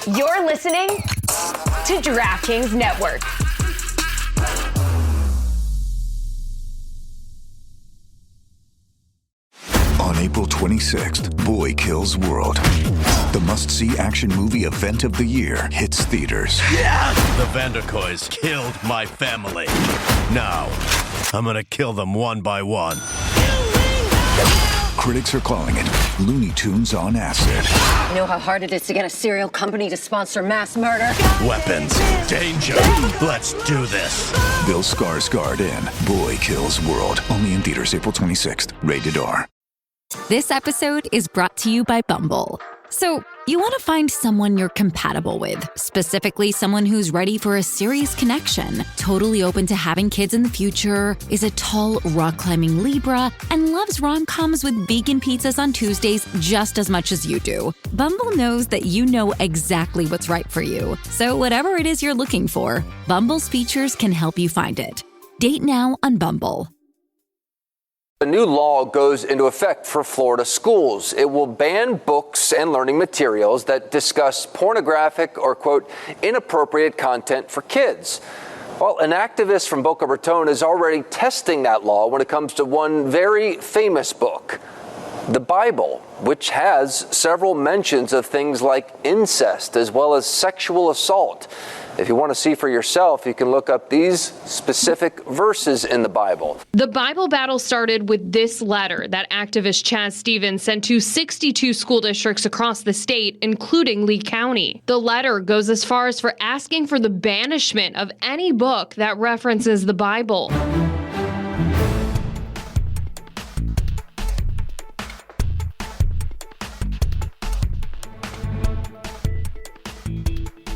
You're listening to DraftKings Network. On April 26th, Boy Kills World. The must-see action movie event of the year hits theaters. Yeah! The Vanderkoys killed my family. Now, I'm gonna kill them one by one. Critics are calling it Looney Tunes on acid. You know how hard it is to get a serial company to sponsor mass murder? Weapons. Danger. Let's do this. Bill Skarsgård in Boy Kills World. Only in theaters April 26th. Rated R. This episode is brought to you by Bumble. So, you want to find someone you're compatible with, specifically someone who's ready for a serious connection, totally open to having kids in the future, is a tall, rock-climbing Libra, and loves rom-coms with vegan pizzas on Tuesdays just as much as you do. Bumble knows that you know exactly what's right for you. So whatever it is you're looking for, Bumble's features can help you find it. Date now on Bumble. A new law goes into effect for Florida schools. It will ban books and learning materials that discuss pornographic or, quote, inappropriate content for kids. Well, an activist from Boca Raton is already testing that law when it comes to one very famous book, the Bible, which has several mentions of things like incest as well as sexual assault. If you want to see for yourself, you can look up these specific verses in the Bible. The Bible battle started with this letter that activist Chaz Stevens sent to 62 school districts across the state, including Lee County. The letter goes as far as for asking for the banishment of any book that references the Bible.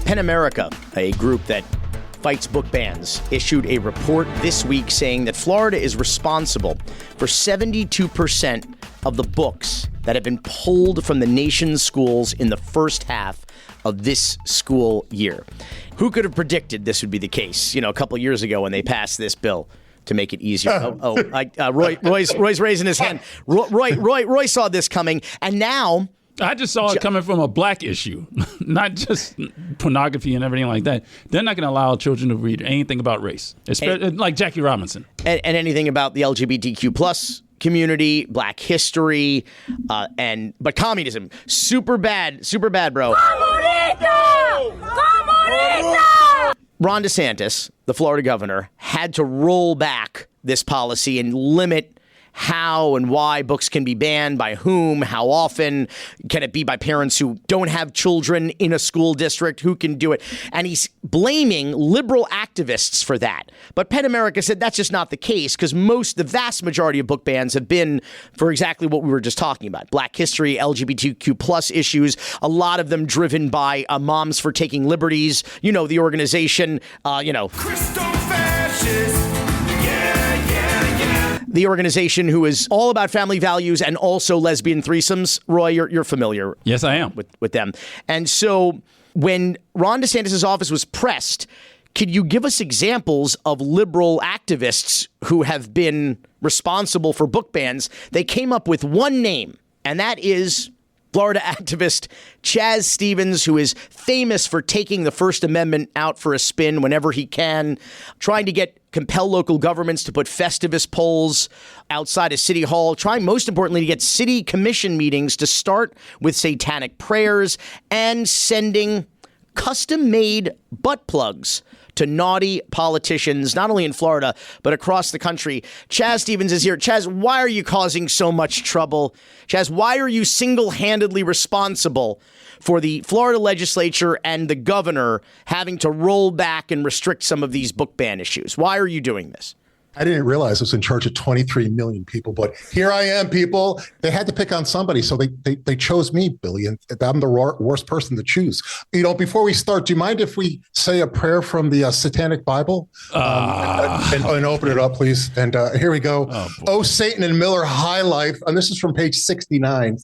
PEN America, a group that fights book bans, issued a report this week saying that Florida is responsible for 72% of the books that have been pulled from the nation's schools in the first half of this school year. Who could have predicted this would be the case, a couple years ago when they passed this bill to make it easier? Roy's raising his hand. Roy saw this coming, and now I just saw it coming from a black issue, not just pornography and everything like that. They're not going to allow children to read anything about race, like Jackie Robinson. And anything about the LGBTQ plus community, black history, but communism. Super bad, bro. Ron DeSantis, the Florida governor, had to roll back this policy and limit how and why books can be banned, by whom, how often, can it be by parents who don't have children in a school district, who can do it? And he's blaming liberal activists for that. But PEN America said that's just not the case, because the vast majority of book bans have been for exactly what we were just talking about. Black history, LGBTQ plus issues, a lot of them driven by Moms for Taking Liberties, the organization, Crystal fascist. The organization who is all about family values and also lesbian threesomes. Roy, you're familiar. Yes, I am. With them. And so when Ron DeSantis' office was pressed, could you give us examples of liberal activists who have been responsible for book bans? They came up with one name, and that is Florida activist Chaz Stevens, who is famous for taking the First Amendment out for a spin whenever he can, trying to compel local governments to put Festivus poles outside of City Hall, trying most importantly to get city commission meetings to start with satanic prayers, and sending custom-made butt plugs to naughty politicians, not only in Florida, but across the country. Chaz Stevens is here. Chaz, why are you causing so much trouble? Chaz, why are you single-handedly responsible for the Florida legislature and the governor having to roll back and restrict some of these book ban issues? Why are you doing this? I didn't realize I was in charge of 23 million people, but here I am, people. They had to pick on somebody, so they chose me, Billy, and I'm the worst person to choose. Before we start, do you mind if we say a prayer from the Satanic Bible and open it up, please? And here we go. Oh, Satan and Miller High Life, and this is from page 69.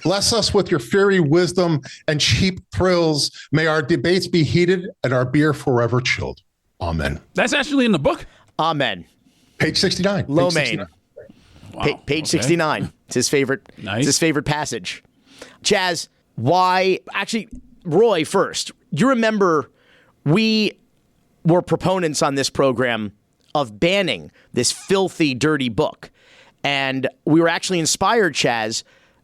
Bless us with your fiery wisdom and cheap thrills. May our debates be heated and our beer forever chilled. Amen. That's actually in the book? Amen. Page 69. Low Main. Wow. Page 69. It's his favorite. Nice. It's his favorite passage. Chaz, why? Actually, Roy first. You remember we were proponents on this program of banning this filthy, dirty book. And we were actually inspired, Chaz,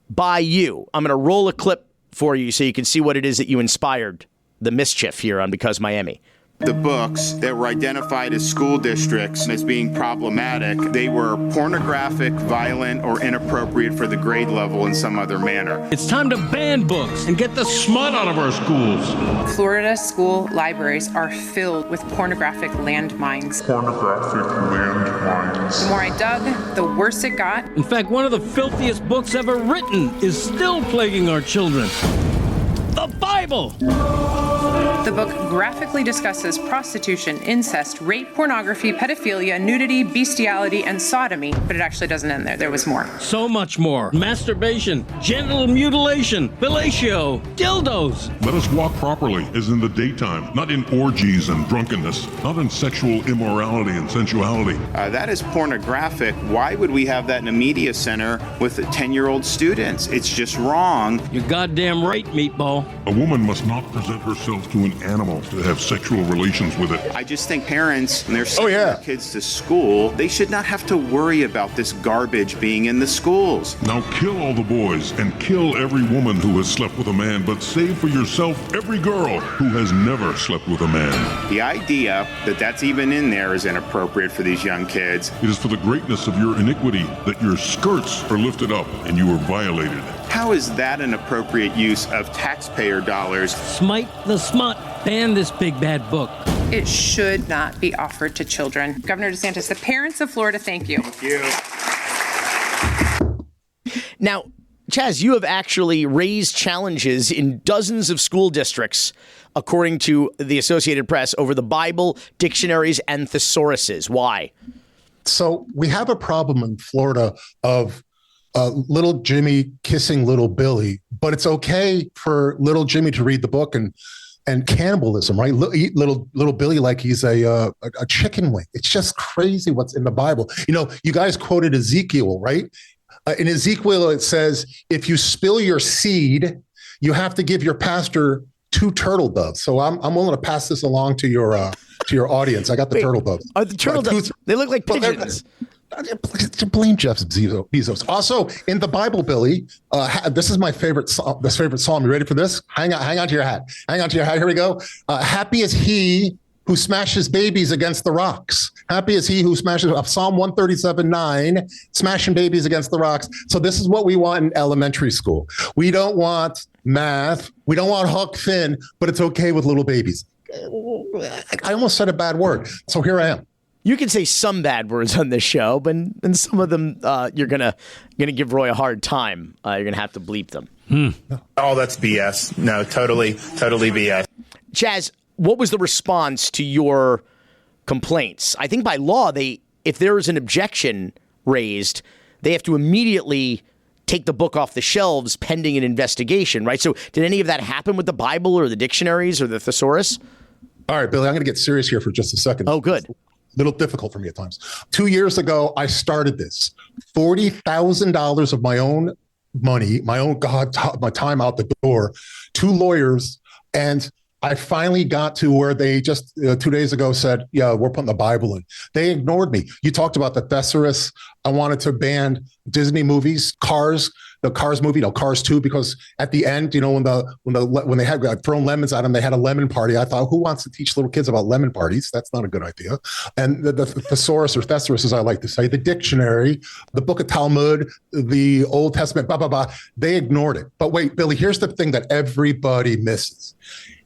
by you. I'm going to roll a clip for you so you can see what it is that you inspired the mischief here on Because Miami. The books that were identified as school districts as being problematic, they were pornographic, violent, or inappropriate for the grade level in some other manner. It's time to ban books and get the smut out of our schools. Florida school libraries are filled with pornographic landmines. Pornographic landmines. The more I dug, the worse it got. In fact, one of the filthiest books ever written is still plaguing our children. The Bible! The book graphically discusses prostitution, incest, rape, pornography, pedophilia, nudity, bestiality, and sodomy, but it actually doesn't end there. There was more. So much more. Masturbation, genital mutilation, fellatio, dildos. Let us walk properly, as in the daytime, not in orgies and drunkenness, not in sexual immorality and sensuality. That is pornographic. Why would we have that in a media center with 10-year-old students? It's just wrong. You're goddamn right, meatball. A woman must not present herself to an animal to have sexual relations with it. I just think parents, when they're sending their kids to school, they should not have to worry about this garbage being in the schools. Now kill all the boys and kill every woman who has slept with a man, but save for yourself every girl who has never slept with a man. The idea that that's even in there is inappropriate for these young kids. It is for the greatness of your iniquity that your skirts are lifted up and you are violated. How is that an appropriate use of taxpayer dollars? Smite the smut. Ban this big bad book. It should not be offered to children. Governor DeSantis, the parents of Florida, thank you. Thank you. Now, Chaz, you have actually raised challenges in dozens of school districts, according to the Associated Press, over the Bible, dictionaries, and thesauruses. Why? So we have a problem in Florida of little Jimmy kissing little Billy, but it's okay for little Jimmy to read the book and cannibalism, right? Eat little Billy like he's a chicken wing. It's just crazy what's in the Bible. You know, you guys quoted Ezekiel, right? In Ezekiel, it says, if you spill your seed, you have to give your pastor 2 turtle doves. So I'm willing to pass this along to your audience. I got the turtle doves. Are the turtle doves? They look like pigeons. Blame Jeff Bezos. Also, in the Bible, Billy, this is my favorite psalm. You ready for this? Hang on to your hat. Hang on to your hat. Here we go. Happy is he who smashes babies against the rocks. Happy is he who smashes Psalm 137:9, smashing babies against the rocks. So this is what we want in elementary school. We don't want math. We don't want Huck Finn, but it's okay with little babies. I almost said a bad word. So here I am. You can say some bad words on this show, but and some of them you're gonna give Roy a hard time. You're gonna have to bleep them. Oh, that's BS. No, totally BS. Chaz, what was the response to your complaints? I think by law, if there is an objection raised, they have to immediately take the book off the shelves pending an investigation, right? So did any of that happen with the Bible or the dictionaries or the thesaurus? All right, Billy, I'm going to get serious here for just a second. Oh, good. Little difficult for me at times. 2 years ago, I started this. $40,000 of my own money, my time out the door, 2 lawyers, and I finally got to where they just 2 days ago said, yeah, we're putting the Bible in. They ignored me. You talked about the thesaurus. I wanted to ban Disney movies, the Cars movie, Cars 2, because at the end, when they had thrown lemons at them, they had a lemon party. I thought, who wants to teach little kids about lemon parties? That's not a good idea. And the thesaurus, or thesaurus, as I like to say, the dictionary, the Book of Talmud, the Old Testament, blah, blah, blah, they ignored it. But wait, Billy, here's the thing that everybody misses.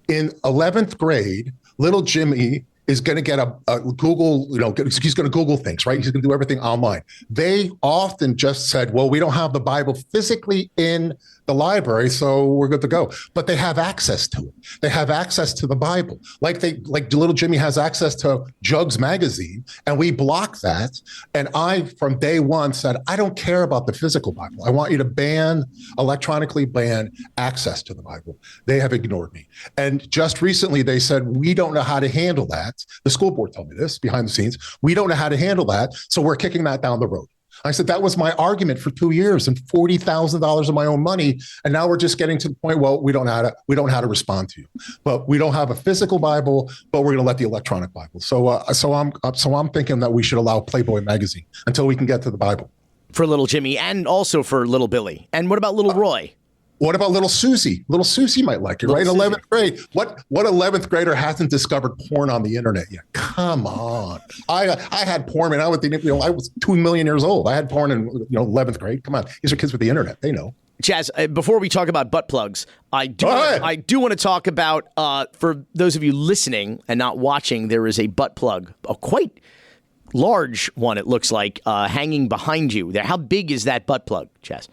In 11th grade, little Jimmy is going to get a Google, he's going to Google things, right? He's going to do everything online. They often just said, well, we don't have the Bible physically in the library, so we're good to go. But they have access to it. They have access to the Bible. Like little Jimmy has access to Jugs magazine, and we blocked that. And I, from day one, said, I don't care about the physical Bible. I want you to electronically ban access to the Bible. They have ignored me. And just recently they said, we don't know how to handle that. The school board told me this behind the scenes. We don't know how to handle that, so we're kicking that down the road. I said, that was my argument for 2 years and $40,000 of my own money. And now we're just getting to the point, well, we don't know how to respond to you, but we don't have a physical Bible, but we're going to let the electronic Bible. So I'm thinking that we should allow Playboy magazine until we can get to the Bible. For little Jimmy and also for little Billy. And what about little Roy? What about little Susie? Little Susie might like it, right? 11th grade. What 11th grader hasn't discovered porn on the internet yet? Come on. I had porn, and I was 2 million years old. I had porn in 11th grade. Come on. These are kids with the internet. They know. Chaz, before we talk about butt plugs, I do want to talk about, for those of you listening and not watching, there is a butt plug, a quite large one, it looks like, hanging behind you there. How big is that butt plug, Chaz?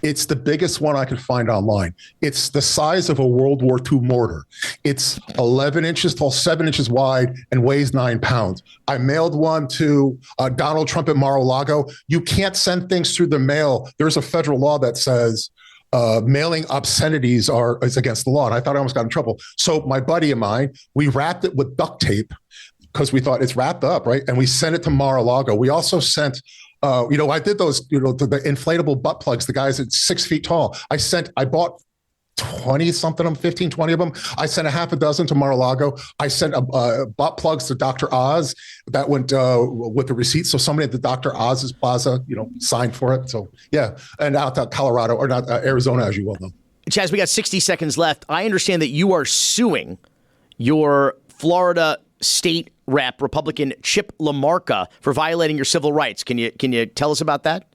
It's the biggest one I could find online. It's the size of a World War II mortar. It's 11 inches tall, 7 inches wide, and weighs 9 pounds. I mailed one to Donald Trump at Mar-a-Lago. You can't send things through the mail. There's a federal law that says mailing obscenities is against the law. And I thought I almost got in trouble. So my buddy of mine, we wrapped it with duct tape because we thought it's wrapped up, right? And we sent it to Mar-a-Lago. We also sent I did those, the inflatable butt plugs, the guys at 6 feet tall. I bought 20 something of them, 15, 20 of them. I sent a half a dozen to Mar-a-Lago. I sent butt plugs to Dr. Oz that went with the receipt. So somebody at the Dr. Oz's Plaza, signed for it. So yeah. And out to Colorado or not Arizona, as you well know. Chaz, we got 60 seconds left. I understand that you are suing your Florida state rep, Republican Chip LaMarca, for violating your civil rights. Can you tell us about that?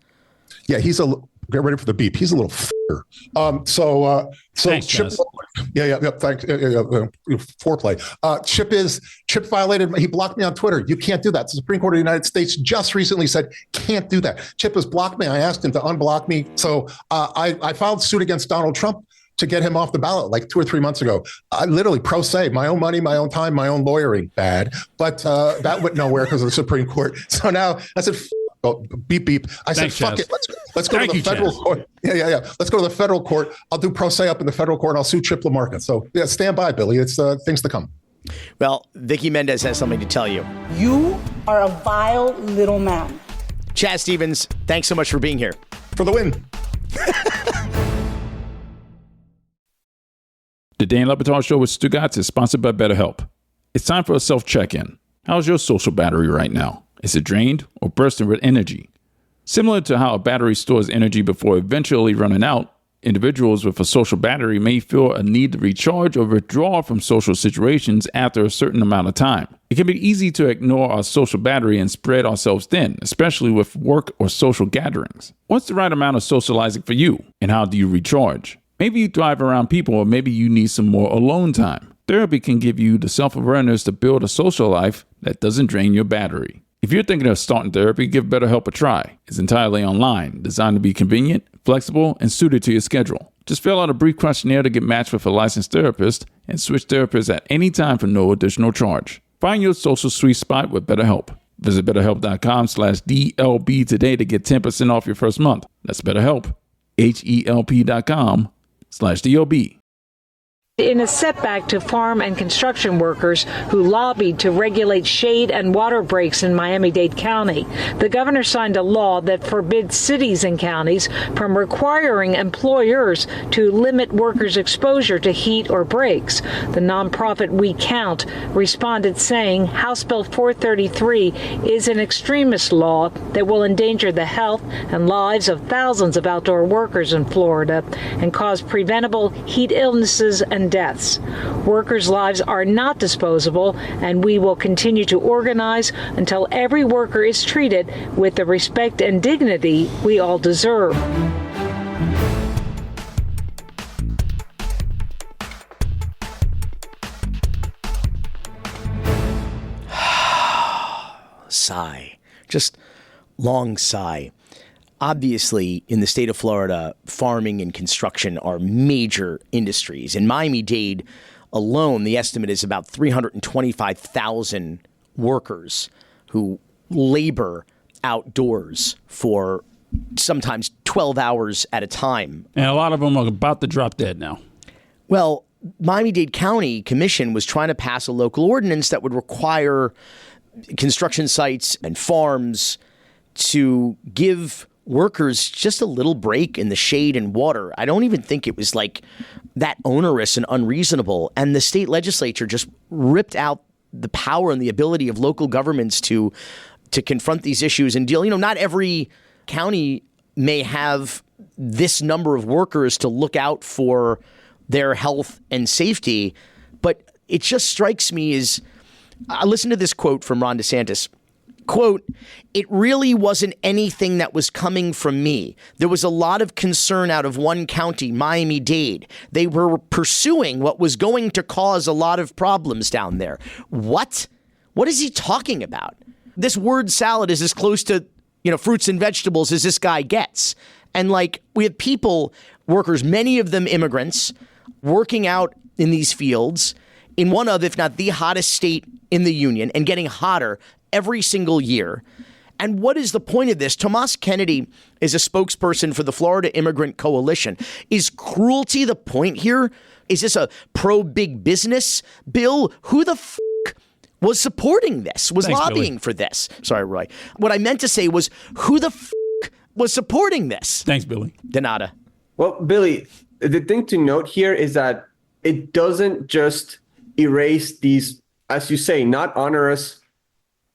Yeah, get ready for the beep. He's a little f***er. Thanks, Chip. Chaz. Yeah. Thanks. Foreplay. Chip violated. He blocked me on Twitter. You can't do that. The Supreme Court of the United States just recently said can't do that. Chip has blocked me. I asked him to unblock me. So I filed suit against Donald Trump to get him off the ballot like 2 or 3 months ago. I literally pro se, my own money, my own time, my own lawyering. Bad. But that went nowhere because of the Supreme Court. So now I said, beep, beep. I said, fuck it. Let's go to the federal court. Yeah. Let's go to the federal court. I'll do pro se up in the federal court. And I'll sue Chip LaMarca. So yeah, stand by, Billy. It's things to come. Well, Vicky Mendez has something to tell you. You are a vile little man. Chaz Stevens, thanks so much for being here. For the win. The Dan Le Batard Show with Stugotz is sponsored by BetterHelp. It's time for a self-check-in. How's your social battery right now? Is it drained or bursting with energy? Similar to how a battery stores energy before eventually running out, individuals with a social battery may feel a need to recharge or withdraw from social situations after a certain amount of time. It can be easy to ignore our social battery and spread ourselves thin, especially with work or social gatherings. What's the right amount of socializing for you, and how do you recharge? Maybe you thrive around people, or maybe you need some more alone time. Therapy can give you the self-awareness to build a social life that doesn't drain your battery. If you're thinking of starting therapy, give BetterHelp a try. It's entirely online, designed to be convenient, flexible, and suited to your schedule. Just fill out a brief questionnaire to get matched with a licensed therapist and switch therapists at any time for no additional charge. Find your social sweet spot with BetterHelp. Visit BetterHelp.com/DLB today to get 10% off your first month. That's BetterHelp, HELP.com/DLB. In a setback to farm and construction workers who lobbied to regulate shade and water breaks in Miami-Dade County, the governor signed a law that forbids cities and counties from requiring employers to limit workers' exposure to heat or breaks. The nonprofit We Count responded saying House Bill 433 is an extremist law that will endanger the health and lives of thousands of outdoor workers in Florida and cause preventable heat illnesses and deaths. Workers' lives are not disposable, and we will continue to organize until every worker is treated with the respect and dignity we all deserve. Sigh. Just long sigh. Obviously, in the state of Florida, farming and construction are major industries. In Miami-Dade alone, the estimate is about 325,000 workers who labor outdoors for sometimes 12 hours at a time. And a lot of them are about to drop dead now. Well, Miami-Dade County Commission was trying to pass a local ordinance that would require construction sites and farms to give workers just a little break in the shade and water. I don't even think it was like that onerous and unreasonable. And the state legislature just ripped out the power and the ability of local governments to confront these issues and deal. Not every county may have this number of workers to look out for their health and safety. But it just strikes me as, I listened to this quote from Ron DeSantis. Quote, "It really wasn't anything that was coming from me. There was a lot of concern out of one county, Miami-Dade. They were pursuing what was going to cause a lot of problems down there." What? What is he talking about? This word salad is as close to, fruits and vegetables as this guy gets. And we have people, workers, many of them immigrants, working out in these fields in one of, if not the hottest state in the union, and getting hotter every single year. And what is the point of this? Tomas Kennedy is a spokesperson for the Florida Immigrant Coalition. Is cruelty the point here? Is this a pro-big business bill? Who the was supporting this, was lobbying for this? Sorry, Roy. What I meant to say was, who the was supporting this? Thanks, Billy. De nada. Well, Billy, the thing to note here is that it doesn't just erase these, as you say, not onerous,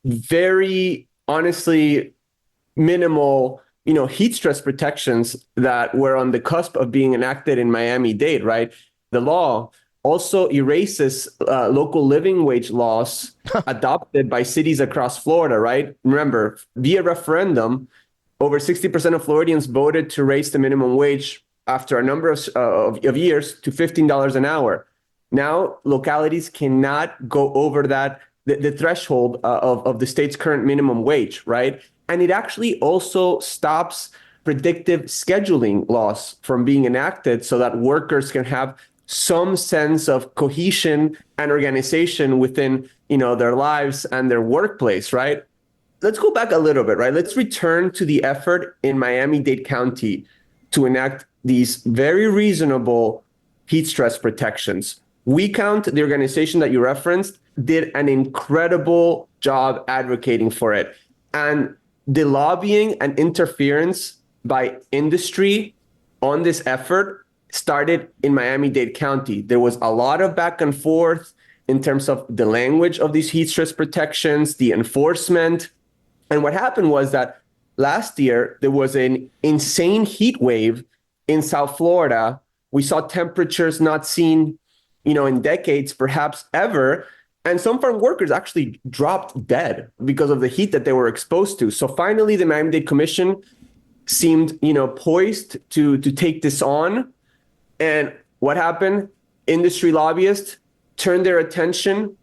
very honestly minimal, heat stress protections that were on the cusp of being enacted in Miami-Dade, right? The law also erases local living wage laws adopted by cities across Florida, right? Remember, via referendum, over 60% of Floridians voted to raise the minimum wage after a number of years to $15 an hour. Now, localities cannot go over that, the threshold of the state's current minimum wage, right? And it actually also stops predictive scheduling laws from being enacted so that workers can have some sense of cohesion and organization within, their lives and their workplace, right? Let's go back a little bit, right? Let's return to the effort in Miami-Dade County to enact these very reasonable heat stress protections. We Count, the organization that you referenced, did an incredible job advocating for it. And the lobbying and interference by industry on this effort started in Miami-Dade County. There was a lot of back and forth in terms of the language of these heat stress protections, the enforcement. And what happened was that last year, there was an insane heat wave in South Florida. We saw temperatures not seen, in decades, perhaps ever. And some farm workers actually dropped dead because of the heat that they were exposed to. So finally, the Miami-Dade Commission seemed, poised to take this on. And what happened? Industry lobbyists turned their attention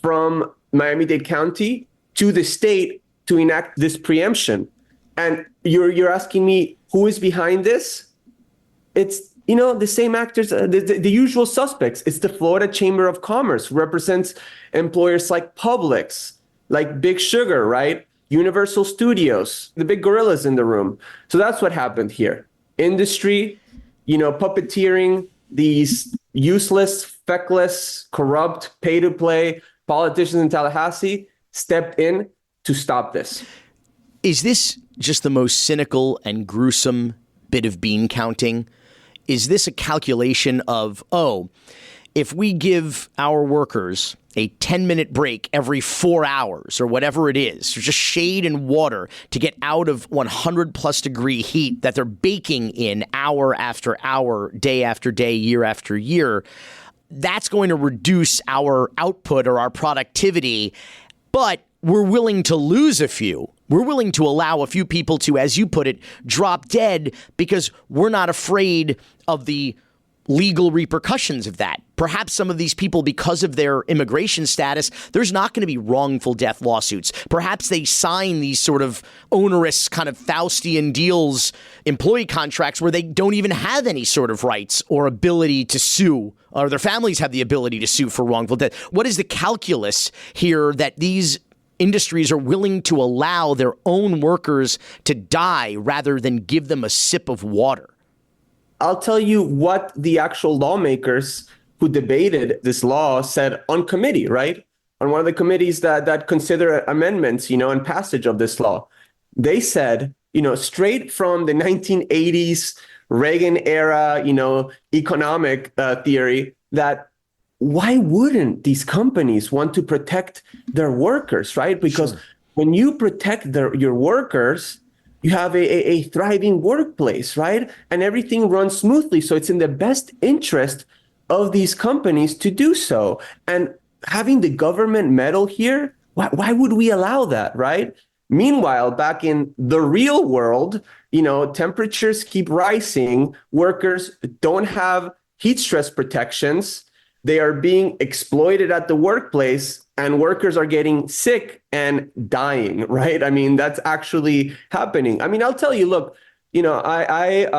from Miami-Dade County to the state to enact this preemption. And you're asking me who is behind this? It's the same actors, the usual suspects. It's the Florida Chamber of Commerce, who represents employers like Publix, like Big Sugar, right? Universal Studios, the big gorillas in the room. So that's what happened here. Industry, puppeteering these useless, feckless, corrupt, pay-to-play politicians in Tallahassee stepped in to stop this. Is this just the most cynical and gruesome bit of bean counting? Is this a calculation of, if we give our workers a 10-minute break every 4 hours or whatever it is, or just shade and water to get out of 100-plus degree heat that they're baking in hour after hour, day after day, year after year, that's going to reduce our output or our productivity, but we're willing to lose a few. We're willing to allow a few people to, as you put it, drop dead because we're not afraid of the legal repercussions of that. Perhaps some of these people, because of their immigration status, there's not going to be wrongful death lawsuits. Perhaps they sign these sort of onerous kind of Faustian deals, employee contracts, where they don't even have any sort of rights or ability to sue, or their families have the ability to sue for wrongful death. What is the calculus here that these industries are willing to allow their own workers to die rather than give them a sip of water? I'll tell you what the actual lawmakers who debated this law said on committee, right? On one of the committees that consider amendments, and passage of this law. they said, straight from the 1980s Reagan era, economic theory, that why wouldn't these companies want to protect their workers, right? Because when you protect your workers, you have a thriving workplace, right? And everything runs smoothly. So it's in the best interest of these companies to do so. And having the government meddle here, why would we allow that, right? Meanwhile, back in the real world, temperatures keep rising. Workers don't have heat stress protections. They are being exploited at the workplace, and workers are getting sick and dying, right? I mean, that's actually happening. I mean, I'll tell you, look, I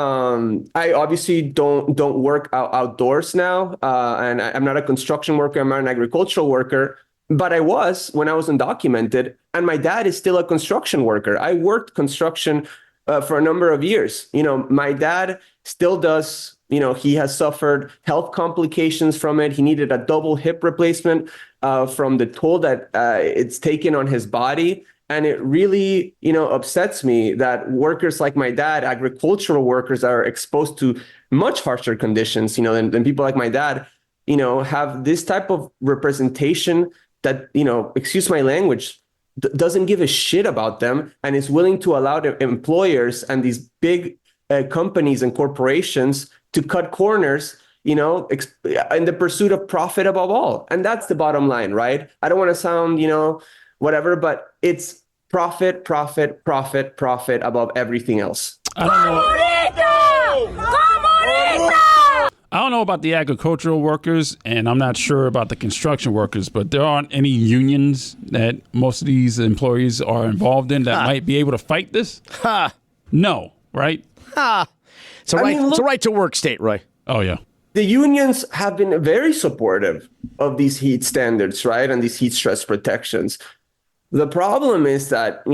obviously don't work outdoors now, and I'm not a construction worker. I'm not an agricultural worker, but I was when I was undocumented, and my dad is still a construction worker. I worked construction for a number of years. My dad still does. He has suffered health complications from it. He needed a double hip replacement from the toll that it's taken on his body. And it really, upsets me that workers like my dad, agricultural workers, are exposed to much harsher conditions, than people like my dad, have this type of representation that, excuse my language, doesn't give a shit about them and is willing to allow the employers and these big companies and corporations to cut corners, in the pursuit of profit above all. And that's the bottom line, right? I don't want to sound, whatever, but it's profit, profit, profit, profit above everything else. I don't know about the agricultural workers, and I'm not sure about the construction workers, but there aren't any unions that most of these employees are involved in that might be able to fight this? No, right? It's a right to work state, Roy. Oh, yeah. The unions have been very supportive of these heat standards, right? And these heat stress protections. The problem is that,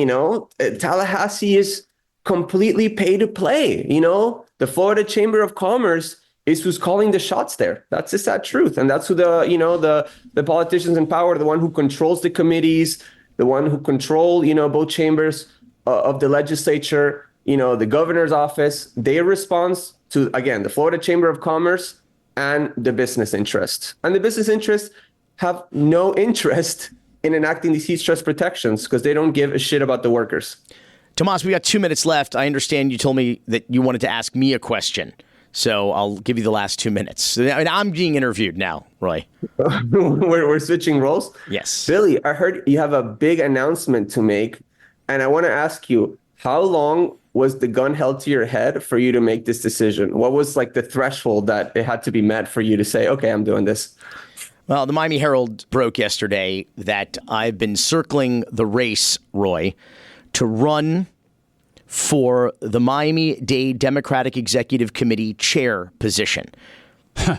Tallahassee is completely pay to play. The Florida Chamber of Commerce is who's calling the shots there. That's the sad truth. And that's who the politicians in power, the one who controls the committees, the one who control, both chambers of the legislature, the governor's office. They respond to, again, the Florida Chamber of Commerce and the business interests. And the business interests have no interest in enacting these heat stress protections because they don't give a shit about the workers. Tomas, we got 2 minutes left. I understand you told me that you wanted to ask me a question. So I'll give you the last 2 minutes. I'm being interviewed now, Roy. We're switching roles? Yes. Billy, I heard you have a big announcement to make. And I want to ask you, how long was the gun held to your head for you to make this decision? What was the threshold that it had to be met for you to say, okay, I'm doing this? Well, the Miami Herald broke yesterday that I've been circling the race, Roy, to run for the Miami-Dade Democratic Executive Committee chair position. You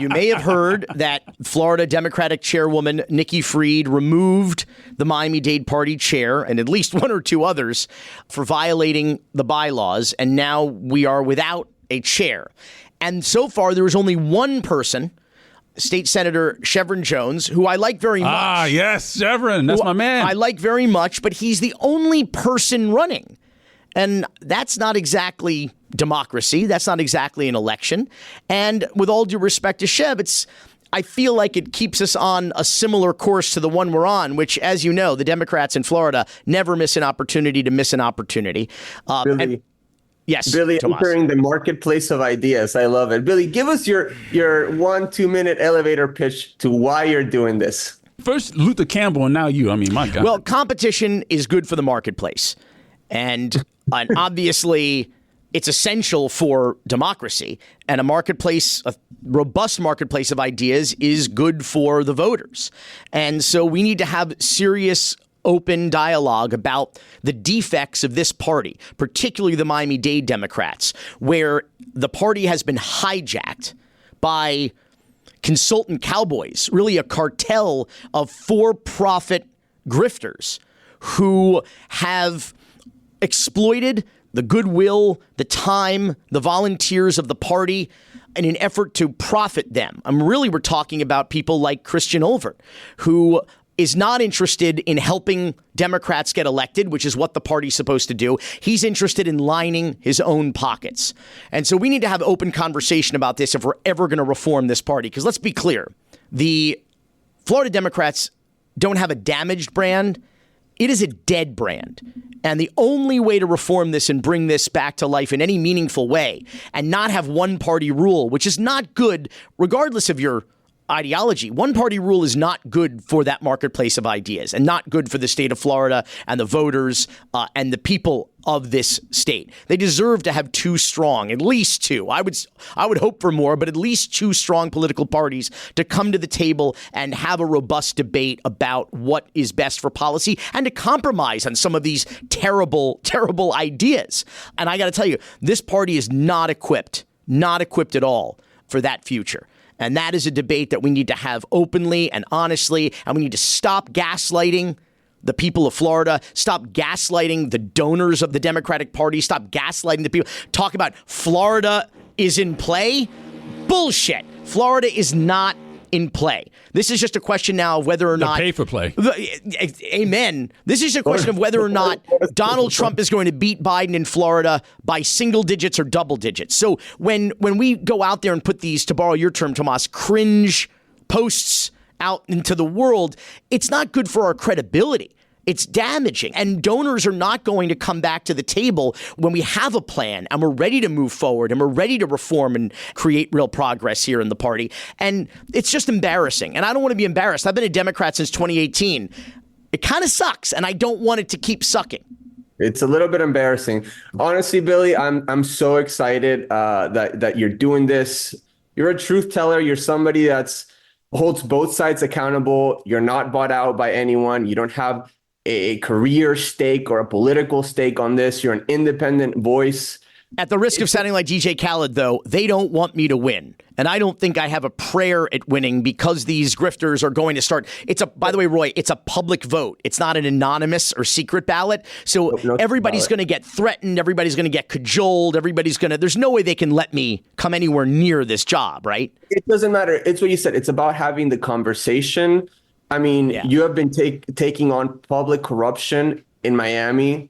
may have heard that Florida Democratic Chairwoman Nikki Fried removed the Miami-Dade Party chair and at least one or two others for violating the bylaws, and now we are without a chair. And so far, there is only one person, State Senator Chevron Jones, who I like very much. Ah, yes, Chevron. That's my man. I like very much, but he's the only person running. And that's not exactly democracy. That's not exactly an election. And with all due respect to Chev, I feel like it keeps us on a similar course to the one we're on, which, as you know, the Democrats in Florida never miss an opportunity to miss an opportunity. Yes, Billy, Tomas. entering the marketplace of ideas. I love it. Billy, give us your 1-2 minute elevator pitch to why you're doing this. First Luther Campbell and now you. I mean, my God. Well, competition is good for the marketplace. And obviously, it's essential for democracy. And a robust marketplace of ideas is good for the voters. And so we need to have serious open dialogue about the defects of this party, particularly the Miami-Dade Democrats, where the party has been hijacked by consultant cowboys, really a cartel of for-profit grifters who have exploited the goodwill, the time, the volunteers of the party in an effort to profit them. We're talking about people like Christian Olvert, who is not interested in helping Democrats get elected, which is what the party's supposed to do. He's interested in lining his own pockets. And so we need to have open conversation about this if we're ever going to reform this party. Because let's be clear, the Florida Democrats don't have a damaged brand. It is a dead brand. And the only way to reform this and bring this back to life in any meaningful way and not have one party rule, which is not good regardless of your ideology. One party rule is not good for that marketplace of ideas and not good for the state of Florida and the voters and the people of this state. They deserve to have two strong, at least two. I would hope for more, but at least two strong political parties to come to the table and have a robust debate about what is best for policy and to compromise on some of these terrible, terrible ideas. And I got to tell you, this party is not equipped at all for that future. And that is a debate that we need to have openly and honestly, and we need to stop gaslighting the people of Florida, stop gaslighting the donors of the Democratic Party, stop gaslighting the people. Talk about Florida is in play. Bullshit. Florida is not in play. This is just a question now of whether or not... pay for play. Amen. This is a question of whether or not Donald Trump is going to beat Biden in Florida by single digits or double digits. So when we go out there and put these, to borrow your term, Tomas, cringe posts out into the world, it's not good for our credibility. It's damaging. And donors are not going to come back to the table when we have a plan and we're ready to move forward and we're ready to reform and create real progress here in the party. And it's just embarrassing. And I don't want to be embarrassed. I've been a Democrat since 2018. It kind of sucks, and I don't want it to keep sucking. It's a little bit embarrassing. Honestly, Billy, I'm so excited that you're doing this. You're a truth teller. You're somebody that's holds both sides accountable. You're not bought out by anyone. You don't have a career stake or a political stake on this. You're an independent voice. At the risk of sounding like DJ Khaled, though, they don't want me to win. And I don't think I have a prayer at winning because these grifters are going to start. By the way, Roy, it's a public vote. It's not an anonymous or secret ballot. So everybody's going to get threatened. Everybody's going to get cajoled. There's no way they can let me come anywhere near this job, right? It doesn't matter. It's what you said. It's about having the conversation. I mean, You have been taking on public corruption in Miami,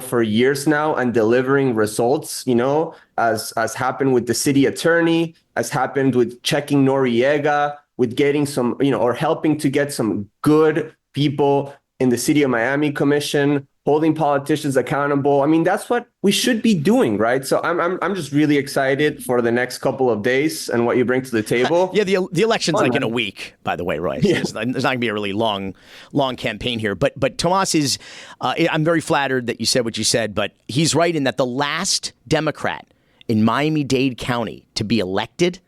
for years now and delivering results, as happened with the city attorney, as happened with checking Noriega, with getting some, or helping to get some good people in the city of Miami commission, holding politicians accountable. I mean, that's what we should be doing, right? So I'm just really excited for the next couple of days and what you bring to the table. Yeah, the election's in a week, by the way, Roy. Yeah. There's not going to be a really long campaign here. But Tomas is, I'm very flattered that you said what you said, but he's right in that the last Democrat in Miami-Dade County to be elected,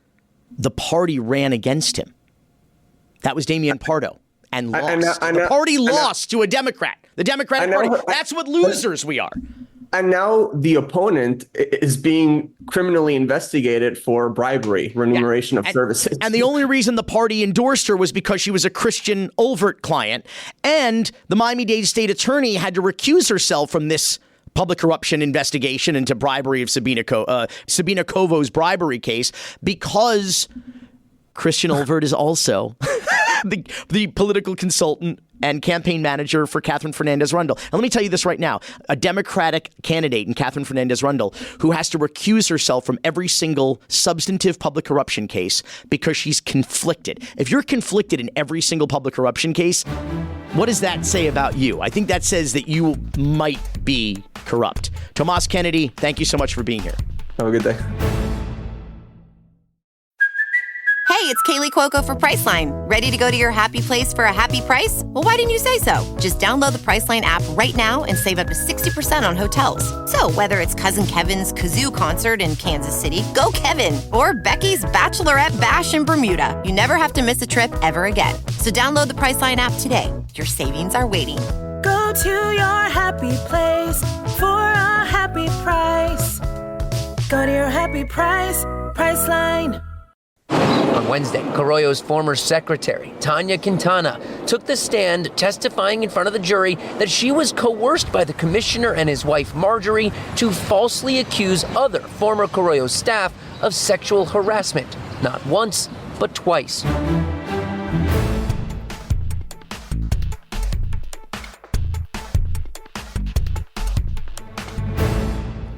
the party ran against him. That was Damian Pardo. And lost. The party lost to a Democrat. The Democratic Party. That's what losers we are. And now the opponent is being criminally investigated for bribery, remuneration of services. And the only reason the party endorsed her was because she was a Christian Overt client. And the Miami-Dade state attorney had to recuse herself from this public corruption investigation into bribery of Sabina Kovo's bribery case because Christian Overt is also the political consultant and campaign manager for Catherine Fernandez-Rundle. And let me tell you this right now, a Democratic candidate in Catherine Fernandez-Rundle who has to recuse herself from every single substantive public corruption case because she's conflicted. If you're conflicted in every single public corruption case, what does that say about you? I think that says that you might be corrupt. Tomas Kennedy, thank you so much for being here. Have a good day. Hey, it's Kaylee Cuoco for Priceline. Ready to go to your happy place for a happy price? Well, why didn't you say so? Just download the Priceline app right now and save up to 60% on hotels. So whether it's Cousin Kevin's Kazoo Concert in Kansas City, go Kevin, or Becky's Bachelorette Bash in Bermuda, you never have to miss a trip ever again. So download the Priceline app today. Your savings are waiting. Go to your happy place for a happy price. Go to your happy price, Priceline. On Wednesday, Carollo's former secretary, Tanjha Quintana, took the stand testifying in front of the jury that she was coerced by the commissioner and his wife, Marjorie, to falsely accuse other former Carollo staff of sexual harassment, not once, but twice.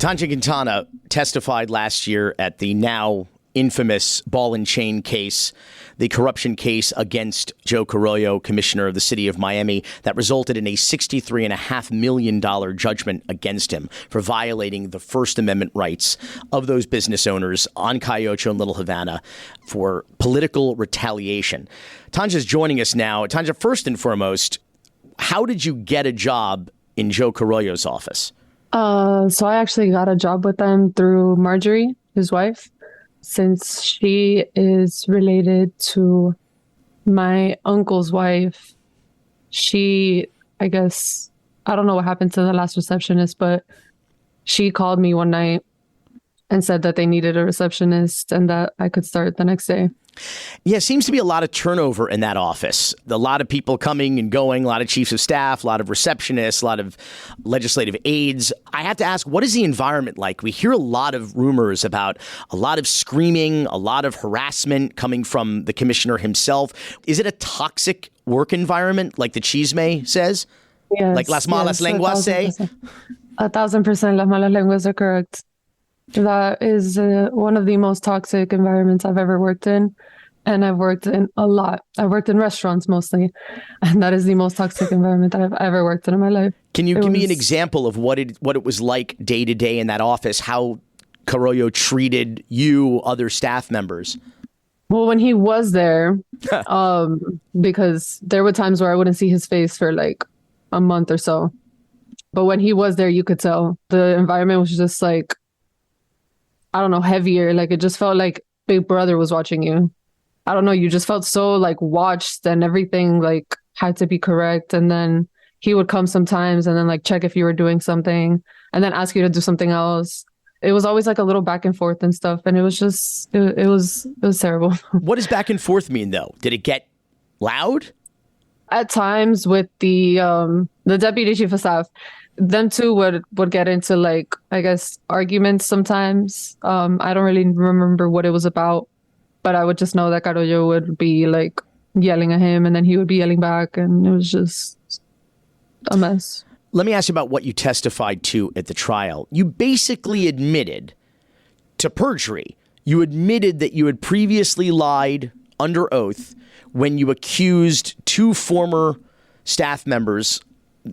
Tanjha Quintana testified last year at the now infamous ball and chain case, the corruption case against Joe Carollo, commissioner of the city of Miami, that resulted in a $63.5 million judgment against him for violating the First Amendment rights of those business owners on Calle Ocho in Little Havana for political retaliation. Tanjha's joining us now. Tanjha, first and foremost, how did you get a job in Joe Carollo's office? So I actually got a job with them through Marjorie, his wife, since she is related to my uncle's wife. She, I guess, I don't know what happened to the last receptionist, but she called me one night and said that they needed a receptionist and that I could start the next day. Yeah, seems to be a lot of turnover in that office. A lot of people coming and going, a lot of chiefs of staff, a lot of receptionists, a lot of legislative aides. I have to ask, what is the environment like? We hear a lot of rumors about a lot of screaming, a lot of harassment coming from the commissioner himself. Is it a toxic work environment, like the chisme says? Yes, like las malas lenguas say? 1,000% las malas lenguas are correct. That is one of the most toxic environments I've ever worked in. And I've worked in a lot. I've worked in restaurants mostly. And that is the most toxic environment I've ever worked in my life. Can you give me an example of what it was like day to day in that office, how Carollo treated you, other staff members? Well, when he was there, because there were times where I wouldn't see his face for like a month or so. But when he was there, you could tell the environment was just like, I don't know, heavier. Like it just felt like Big Brother was watching you. I don't know. You just felt so like watched and everything like had to be correct. And then he would come sometimes and then like check if you were doing something and then ask you to do something else. It was always like a little back and forth and stuff. And it was just, it was terrible. What does back and forth mean though? Did it get loud? At times with the deputy chief of staff, them two would get into like, I guess, arguments sometimes. I don't really remember what it was about, but I would just know that Carollo would be like yelling at him and then he would be yelling back. And it was just a mess. Let me ask you about what you testified to at the trial. You basically admitted to perjury. You admitted that you had previously lied under oath when you accused two former staff members,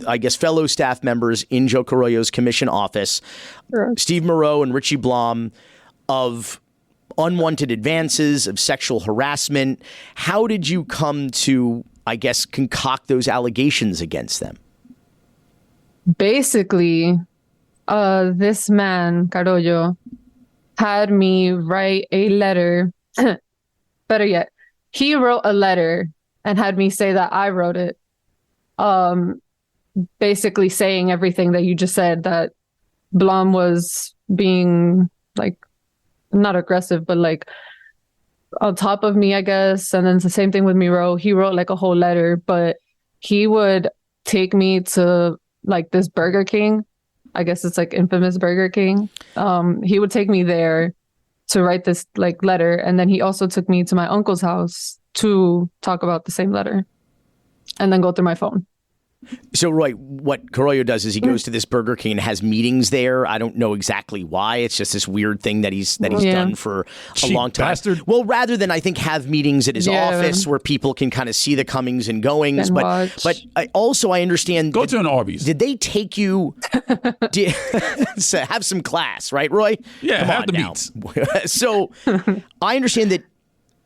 I guess fellow staff members in Joe Carollo's commission office, sure, Steve Moreau and Richie Blum, of unwanted advances, of sexual harassment. How did you come to, I guess, concoct those allegations against them? Basically, this man, Carollo, had me write a letter. Better yet, he wrote a letter and had me say that I wrote it. Basically saying everything that you just said, that Blum was being like, not aggressive, but like on top of me, I guess. And then it's the same thing with Miro. He wrote like a whole letter, but he would take me to like this Burger King. I guess it's like infamous Burger King. He would take me there to write this like letter. And then he also took me to my uncle's house to talk about the same letter and then go through my phone. So, Roy, what Carollo does is he goes to this Burger King and has meetings there. I don't know exactly why. It's just this weird thing that he's done for a long time. Bastard. Well, rather than, I think, have meetings at his office where people can kind of see the comings and goings. But I understand. Go to an Arby's. Did they take you have some class, right, Roy? Yeah, Come have on the now. beats. So I understand that,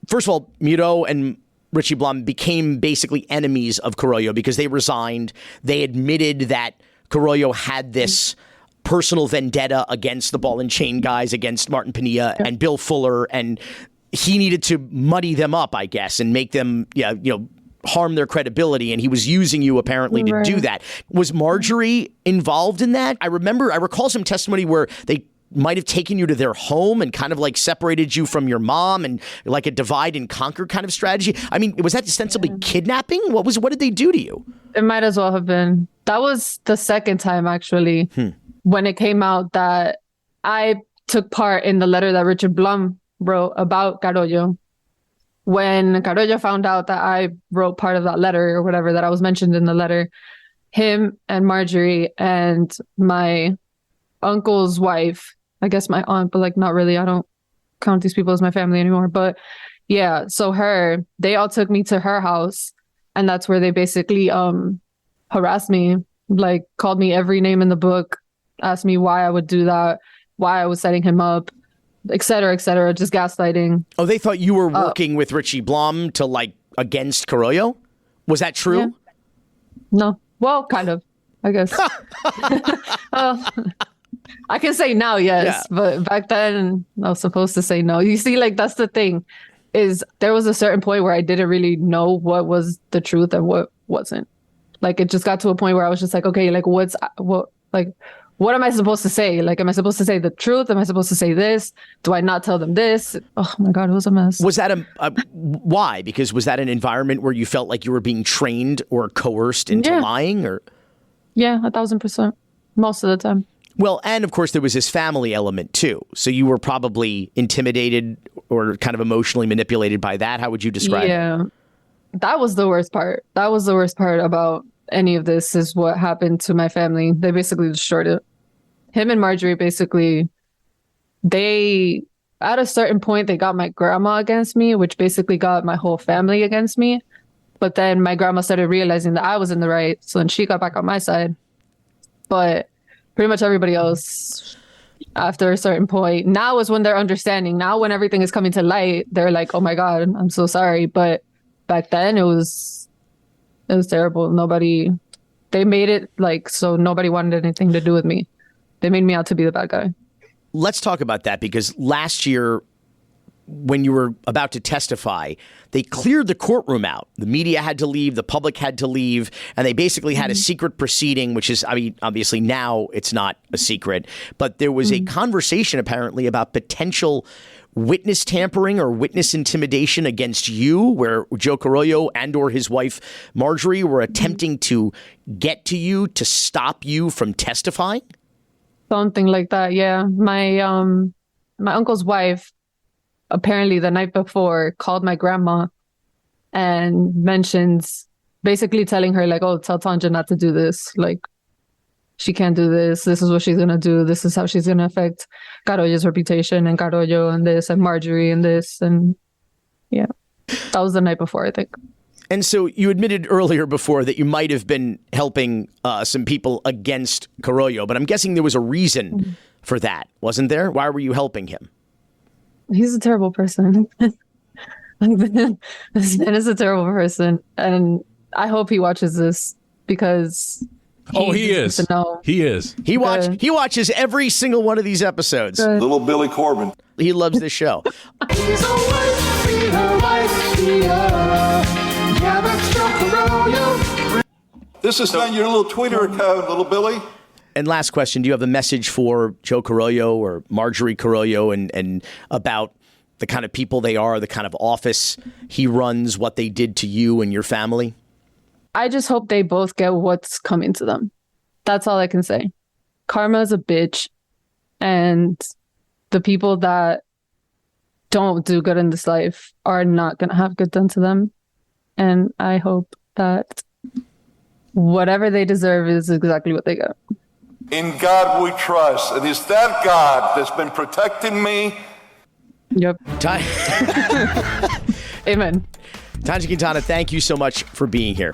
first of all, Miro and Richie Blum became basically enemies of Carollo because they resigned. They admitted that Carollo had this personal vendetta against the ball and chain guys, against Martin Pinilla and Bill Fuller, and he needed to muddy them up, I guess, and make them, harm their credibility. And he was using you apparently to do that. Was Marjorie involved in that? I recall some testimony where they might have taken you to their home and kind of like separated you from your mom and like a divide and conquer kind of strategy. I mean, was that ostensibly kidnapping? What did they do to you? It might as well have been. That was the second time actually when it came out that I took part in the letter that Richard Blum wrote about Carollo. When Carollo found out that I wrote part of that letter or whatever, that I was mentioned in the letter, him and Marjorie and my uncle's wife, I guess my aunt, but like not really. I don't count these people as my family anymore. But yeah, so they all took me to her house, and that's where they basically harassed me, like called me every name in the book, asked me why I would do that, why I was setting him up, et cetera, just gaslighting. Oh, they thought you were working with Richie Blum to like against Carollo? Was that true? Yeah. No. Well, kind of, I guess. I can say now, yes, but back then I was supposed to say no. You see, like that's the thing, is there was a certain point where I didn't really know what was the truth and what wasn't. Like it just got to a point where I was just like, okay, like what am I supposed to say? Like, am I supposed to say the truth? Am I supposed to say this? Do I not tell them this? Oh my God, it was a mess. Was that why? Because was that an environment where you felt like you were being trained or coerced into lying? Or yeah, 1,000%, most of the time. Well, and of course there was this family element too. So you were probably intimidated or kind of emotionally manipulated by that. How would you describe it? Yeah, that was the worst part. That was the worst part about any of this, is what happened to my family. They basically destroyed it. Him and Marjorie, basically, at a certain point, they got my grandma against me, which basically got my whole family against me. But then my grandma started realizing that I was in the right. So then she got back on my side. But pretty much everybody else, after a certain point, now is when they're understanding. Now when everything is coming to light, they're like, oh my God, I'm so sorry. But back then it was terrible. They made it like so nobody wanted anything to do with me. They made me out to be the bad guy. Let's talk about that, because last year when you were about to testify, they cleared the courtroom out. The media had to leave, the public had to leave, and they basically had a secret proceeding, which is, I mean, obviously now it's not a secret, but there was a conversation apparently about potential witness tampering or witness intimidation against you, where Joe Carollo and or his wife Marjorie were attempting to get to you to stop you from testifying? Something like that, yeah. My uncle's wife apparently the night before called my grandma and mentions, basically telling her like, oh, tell Tanjha not to do this. Like, she can't do this. This is what she's going to do. This is how she's going to affect Carollo's reputation and Carollo and this and Marjorie and this. And yeah, that was the night before, I think. And so you admitted earlier before that you might have been helping some people against Carollo, but I'm guessing there was a reason for that, wasn't there? Why were you helping him? He's a terrible person. This man is a terrible person. And I hope he watches this, because he is. He is. He watches every single one of these episodes. Good. Little Billy Corben. He loves this show. This is on your little Twitter account, little Billy. And last question, do you have a message for Joe Carollo or Marjorie Carollo and about the kind of people they are, the kind of office he runs, what they did to you and your family? I just hope they both get what's coming to them. That's all I can say. Karma is a bitch, and the people that don't do good in this life are not going to have good done to them. And I hope that whatever they deserve is exactly what they get. In God we trust. It is that God that's been protecting me. Yep. Amen. Tanjha Quintana, thank you so much for being here.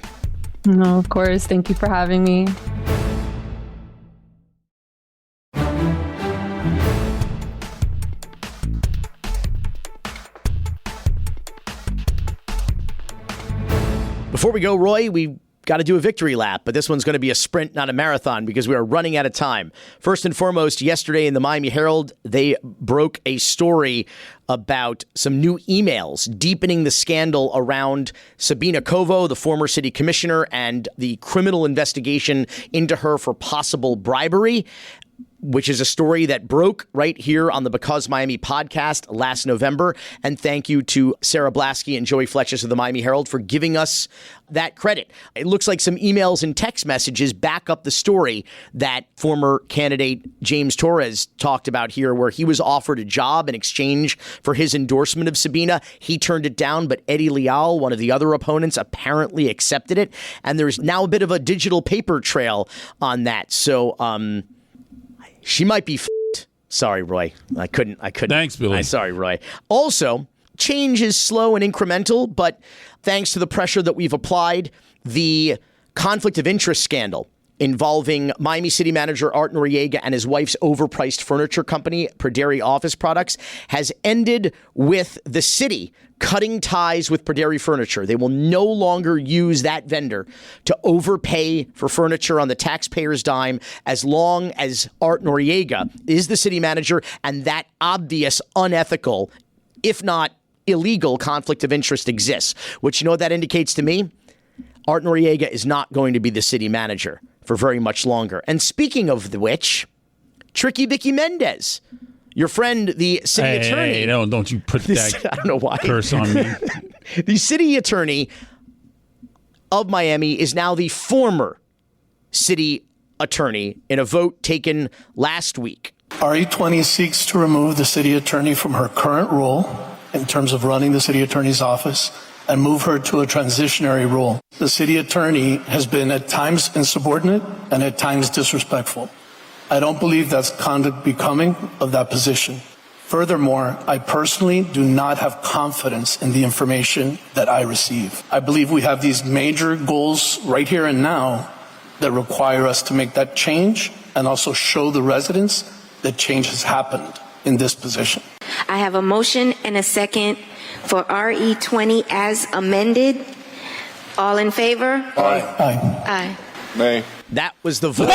No, of course. Thank you for having me. Before we go, Roy, we got to do a victory lap, but this one's going to be a sprint, not a marathon, because we are running out of time. First and foremost, yesterday in the Miami Herald, they broke a story about some new emails deepening the scandal around Sabina Kovo, the former city commissioner, and the criminal investigation into her for possible bribery, which is a story that broke right here on the Because Miami podcast last November. And thank you to Sarah Blasky and Joey Fletches of the Miami Herald for giving us that credit. It looks like some emails and text messages back up the story that former candidate James Torres talked about here, where he was offered a job in exchange for his endorsement of Sabina. He turned it down, but Eddie Leal, one of the other opponents, apparently accepted it. And there's now a bit of a digital paper trail on that. So, She might be f***ed. Sorry, Roy. I couldn't. Thanks, Billy. Sorry, Roy. Also, change is slow and incremental, but thanks to the pressure that we've applied, the conflict of interest scandal involving Miami City Manager Art Noriega and his wife's overpriced furniture company, Praderi Office Products, has ended with the city cutting ties with Praderi Furniture. They will no longer use that vendor to overpay for furniture on the taxpayer's dime as long as Art Noriega is the city manager and that obvious unethical, if not illegal, conflict of interest exists. Which, you know what that indicates to me? Art Noriega is not going to be the city manager for very much longer. And speaking of which, Tricky Vicky Mendez, your friend, the city attorney. Hey, don't you put that I don't know why. curse on me. The city attorney of Miami is now the former city attorney in a vote taken last week. RE20 seeks to remove the city attorney from her current role in terms of running the city attorney's office and move her to a transitionary role. The city attorney has been at times insubordinate and at times disrespectful. I don't believe that's conduct becoming of that position. Furthermore, I personally do not have confidence in the information that I receive. I believe we have these major goals right here and now that require us to make that change and also show the residents that change has happened in this position. I have a motion and a second for RE20 as amended. All in favor? Aye. Aye. Nay. That was the voice.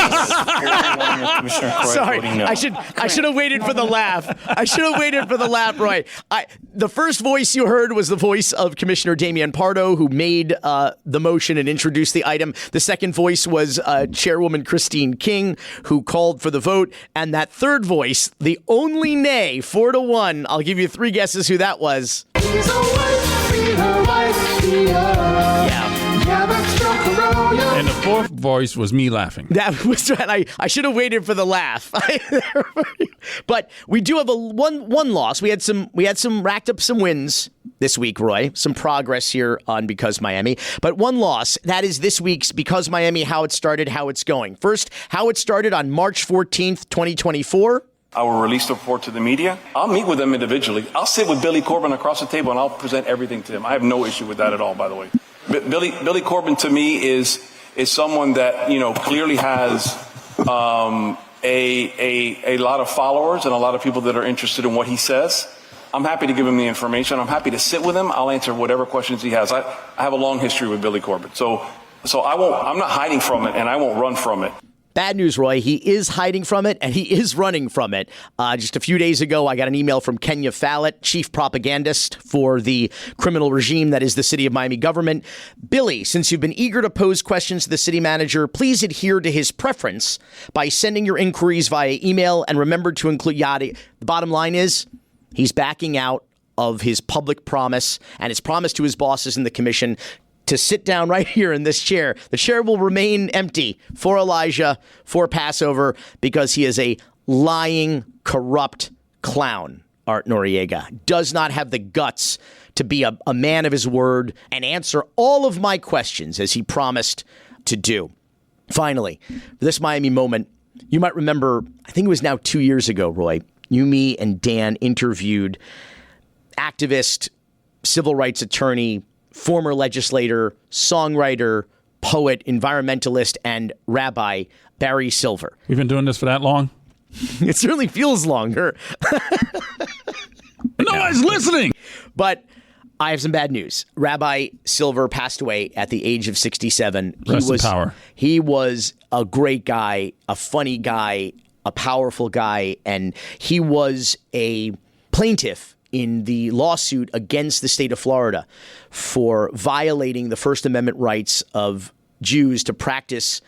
Sorry, I should have waited for the laugh. I should have waited for the laugh, Roy. The first voice you heard was the voice of Commissioner Damian Pardo, who made the motion and introduced the item. The second voice was Chairwoman Christine King, who called for the vote. And that third voice, the only nay, 4-1. I'll give you 3 guesses who that was. And the fourth voice was me laughing. That was right. I should have waited for the laugh. But we do have one loss. We had racked up some wins this week, Roy. Some progress here on Because Miami. But one loss, that is this week's Because Miami, how it started, how it's going. First, how it started on March 14th, 2024. I will release the report to the media. I'll meet with them individually. I'll sit with Billy Corben across the table and I'll present everything to him. I have no issue with that at all, by the way. Billy Corben to me is someone that, clearly has a lot of followers and a lot of people that are interested in what he says. I'm happy to give him the information. I'm happy to sit with him. I'll answer whatever questions he has. I have a long history with Billy Corben. So I'm not hiding from it and I won't run from it. Bad news, Roy. He is hiding from it, and he is running from it. Just a few days ago, I got an email from Kenya Fallett, chief propagandist for the criminal regime that is the city of Miami government. Billy, since you've been eager to pose questions to the city manager, please adhere to his preference by sending your inquiries via email, and remember to include Yadi. The bottom line is, he's backing out of his public promise and his promise to his bosses in the commission to sit down right here in this chair. The chair will remain empty for Elijah, for Passover, because he is a lying, corrupt clown. Art Noriega does not have the guts to be a man of his word and answer all of my questions as he promised to do. Finally, for this Miami moment, you might remember, I think it was now 2 years ago, Roy, you, me, and Dan interviewed activist, civil rights attorney, former legislator, songwriter, poet, environmentalist, and rabbi Barry Silver. We've been doing this for that long? It certainly feels longer. No one's listening. But I have some bad news. Rabbi Silver passed away at the age of 67. Rest in power. He was a great guy, a funny guy, a powerful guy, and he was a plaintiff in the lawsuit against the state of Florida for violating the First Amendment rights of Jews to practice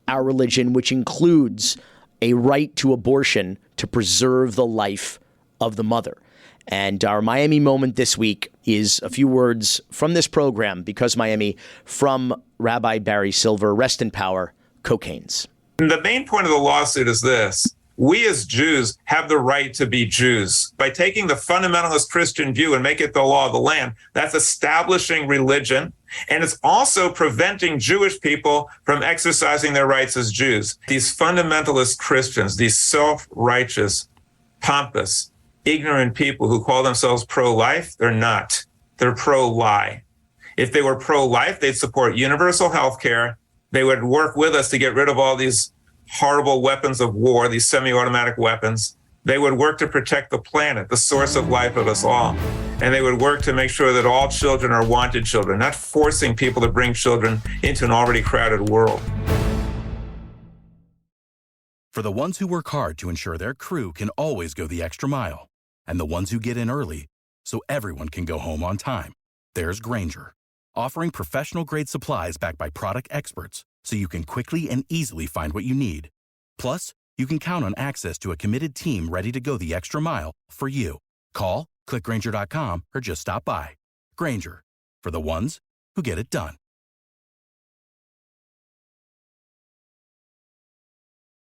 our religion, which includes a right to abortion to preserve the life of the mother. And our Miami moment this week is a few words from this program, Because Miami, from Rabbi Barry Silver. Rest in power, Cocaines. The main point of the lawsuit is this. We as Jews have the right to be Jews. By taking the fundamentalist Christian view and make it the law of the land, that's establishing religion And it's also preventing Jewish people from exercising their rights as Jews. These fundamentalist Christians, these self-righteous, pompous, ignorant people who call themselves pro-life, they're not. They're pro-lie. If they were pro-life, they'd support universal health care. They would work with us to get rid of all these horrible weapons of war, these semi-automatic weapons. They would work to protect the planet, the source of life of us all. And they would work to make sure that all children are wanted children, not forcing people to bring children into an already crowded world. For the ones who work hard to ensure their crew can always go the extra mile, and the ones who get in early so everyone can go home on time, there's Grainger, offering professional-grade supplies backed by product experts so you can quickly and easily find what you need. Plus, you can count on access to a committed team ready to go the extra mile for you. Call, click Grainger.com, or just stop by. Grainger, for the ones who get it done.